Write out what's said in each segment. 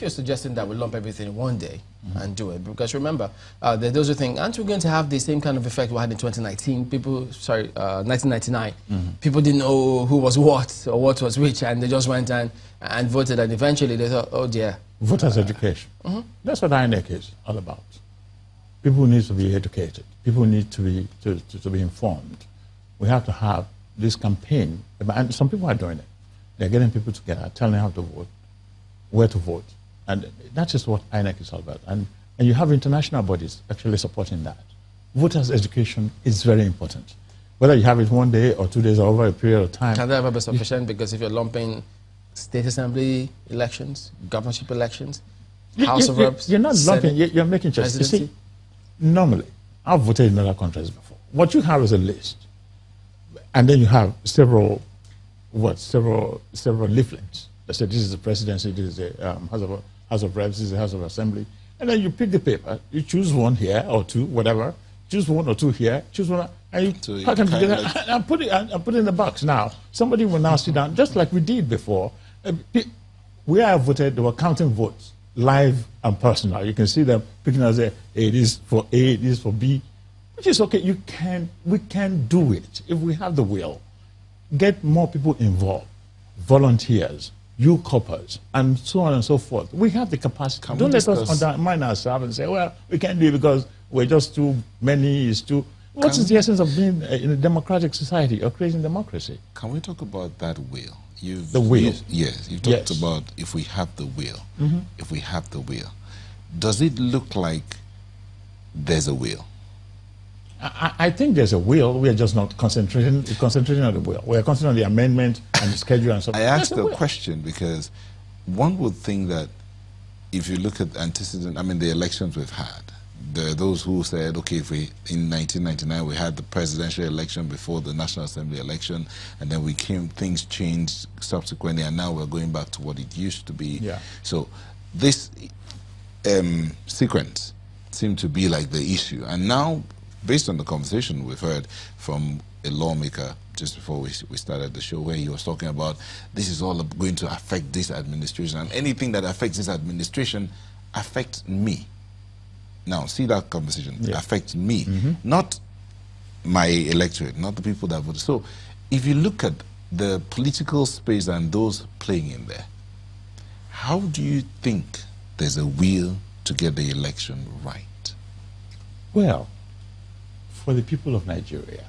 you're suggesting that we lump everything in one day and do it, because remember, those who think, aren't we going to have the same kind of effect we had in 2019? 1999. People didn't know who was what or what was which, and they just went and voted, and eventually they thought, oh dear. Voters' education. That's what INEC is all about. People need to be educated. People need to be informed. We have to have this campaign, and some people are doing it. They're getting people together, telling them how to vote, where to vote. And that is what INEC is all about. And you have international bodies actually supporting that. Voters' education is very important. Whether you have it 1 day or 2 days or over a period of time. Can that ever be sufficient? Because if you're lumping state assembly elections, governorship elections, House of Reps, you're not Senate, lumping, you're making choices. You see, normally, I've voted in other countries before. What you have is a list. And then you have several leaflets that say this is the presidency, this is the House of Reps, this is the House of Assembly. And then you pick the paper, you choose one here or two, whatever, choose one or two here, choose one, and you pack them together and put it in the box. Now, somebody will now sit down, just like we did before. We have voted, they were counting votes, live and personal. You can see them picking out there, it is for A, it is for B, which is okay. We can do it if we have the will. Get more people involved, volunteers, U-coppers, and so on and so forth. We have the capacity. Don't let us undermine ourselves and say, well, we can't do it because we're just too many, it's too... What is the essence of being in a democratic society or creating democracy? Can we talk about that will? The will? Yes, you talked about if we have the will. If we have the will. Does it look like there's a will? I think there's a will. We are just not concentrating on the will. We are concentrating on the amendment and the schedule and so on. I asked the question because one would think that if you look at the elections we've had, there are those who said, okay, if in 1999 we had the presidential election before the National Assembly election, and then things changed subsequently, and now we're going back to what it used to be. Yeah. So this sequence seemed to be like the issue, and now, based on the conversation we've heard from a lawmaker just before we started the show, where he was talking about this is all going to affect this administration, and anything that affects this administration affects me. Now, see that conversation, affects me, not my electorate, not the people that voted. So, if you look at the political space and those playing in there, how do you think there's a will to get the election right? Well, for the people of Nigeria,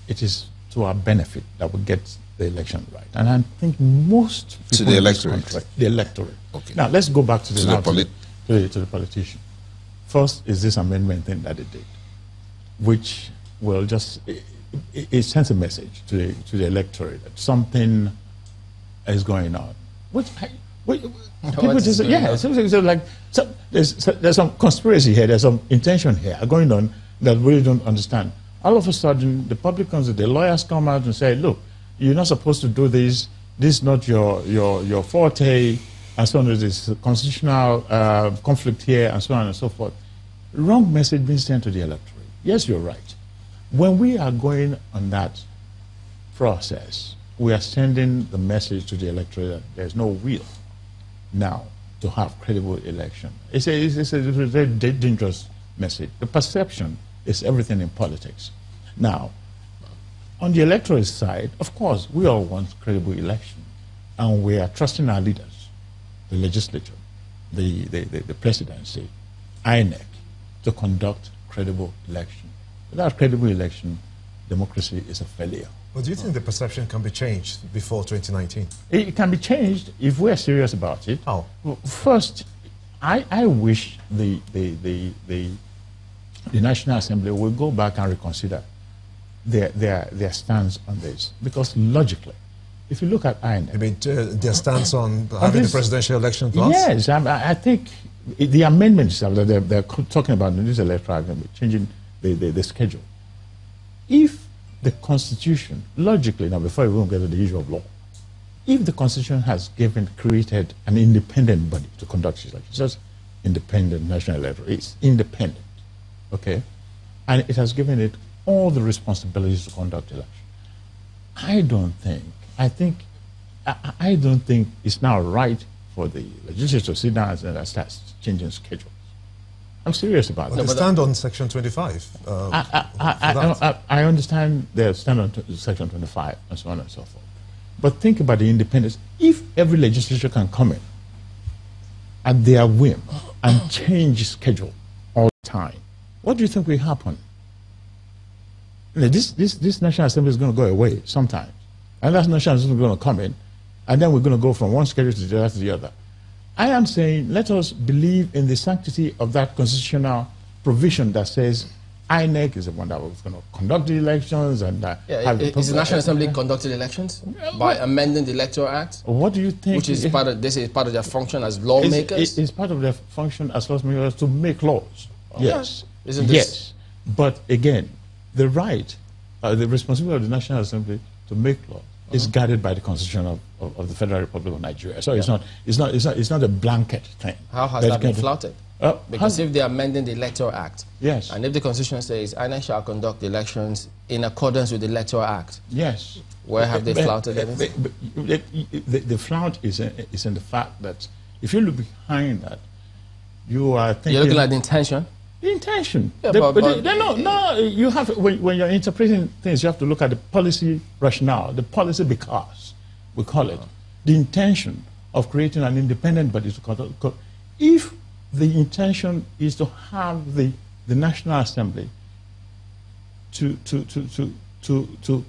it is to our benefit that we get the election right. And I think most people... To the electorate? The electorate. Okay. Now, let's go back to the politician. First is this amendment thing that it did, which will just... It sends a message to the electorate that something is going on. People just say, yeah, so like, there's some conspiracy here, there's some intention here going on that we don't understand. All of a sudden, the public comes, the lawyers come out and say, look, you're not supposed to do this, this is not your forte, and so on, there's a constitutional conflict here, and so on and so forth. Wrong message being sent to the electorate. Yes, you're right. When we are going on that process, we are sending the message to the electorate that there's no will now to have credible election. It's a very dangerous message. The perception is everything in politics. Now, on the electoral side, of course, we all want credible election, and we are trusting our leaders, the legislature, the presidency, INEC, to conduct credible election. Without credible election, democracy is a failure. Well, do you think the perception can be changed before 2019? It can be changed if we're serious about it. How? Well, first, I wish the National Assembly will go back and reconsider their stance on this. Because logically, if you look at INEC... You mean their stance on having the presidential election clause? Yes, I think the amendments that they're talking about in this electoral agreement, changing the schedule. If the Constitution, logically, now before we even get to the issue of law, if the Constitution has created an independent body to conduct this election, it's just independent national electoral, it's independent, okay? And it has given it all the responsibilities to conduct election. I don't think it's now right for the legislature to sit down and start changing schedules. I'm serious about But that. they stand on Section 25. I understand they stand on Section 25 and so on and so forth. But think about the independence. If every legislature can come in at their whim and change schedule all the time, what do you think will happen? This National Assembly is going to go away sometimes. And that National Assembly is going to come in, and then we're going to go from one schedule to the other. I am saying let us believe in the sanctity of that constitutional provision that says INEC is the one that was going to conduct the elections and is the National Assembly conducted elections by amending the Electoral Act? What do you think? Which is part of their function as lawmakers. It's part of their function as lawmakers to make laws. Yes, yes. But again, the right, the responsibility of the National Assembly to make law is guarded by the Constitution of the Federal Republic of Nigeria. So it's not a blanket thing. How has that been flouted? Because if they are amending the Electoral Act, yes, and if the Constitution says INEC shall conduct the elections in accordance with the Electoral Act, yes, where have they flouted anything? The flout is in the fact that if you look behind that, you are thinking... You're looking at the intention? The intention. Yeah, no, you have, when you're interpreting things, you have to look at the policy rationale, the policy because, we call it, the intention of creating an independent body to conduct. If the intention is to have the National Assembly to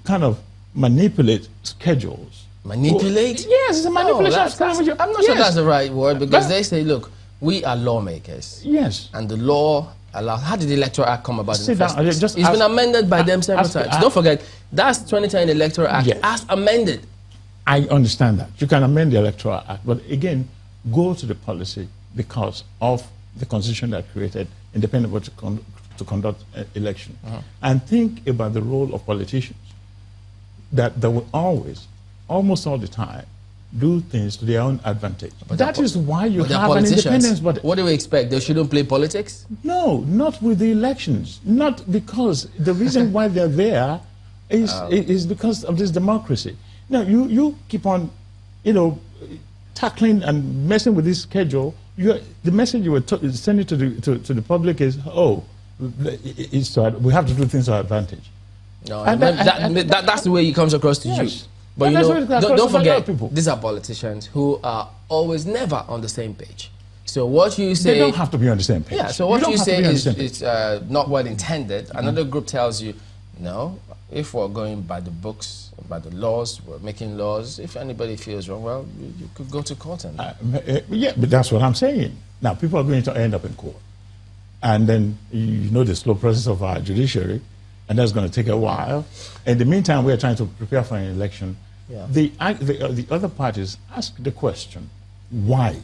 kind of manipulate schedules. Manipulate? Yes, it's a manipulation of schedules. I'm not sure that's the right word, because they say, look, we are lawmakers. Yes. And the law allows... How did the Electoral Act come about in the first place? It's been amended by them several times. Don't forget, that's 2010 Electoral Act as amended. I understand that. You can amend the Electoral Act. But again, go to the policy because of the Constitution that created independent body to conduct election. And think about the role of politicians that they will always, almost all the time, do things to their own advantage. But that is why you have an independence. But what do we expect? They shouldn't play politics? No, not with the elections. Not because the reason why they're there is because of this democracy. Now, you keep on, tackling and messing with this schedule. The message you were sending to the public is, we have to do things to our advantage. No, that's the way it comes across to you. But don't forget, these are politicians who are always never on the same page. So what you say... They don't have to be on the same page. Yeah, so what you say is not well intended. Another group tells you, no, if we're going by the books, by the laws, we're making laws, if anybody feels wrong, well, you could go to court. And yeah, but that's what I'm saying. Now, people are going to end up in court. And then, the slow process of our judiciary, and that's going to take a while. In the meantime, we're trying to prepare for an election. Yeah. The other parties ask the question, why?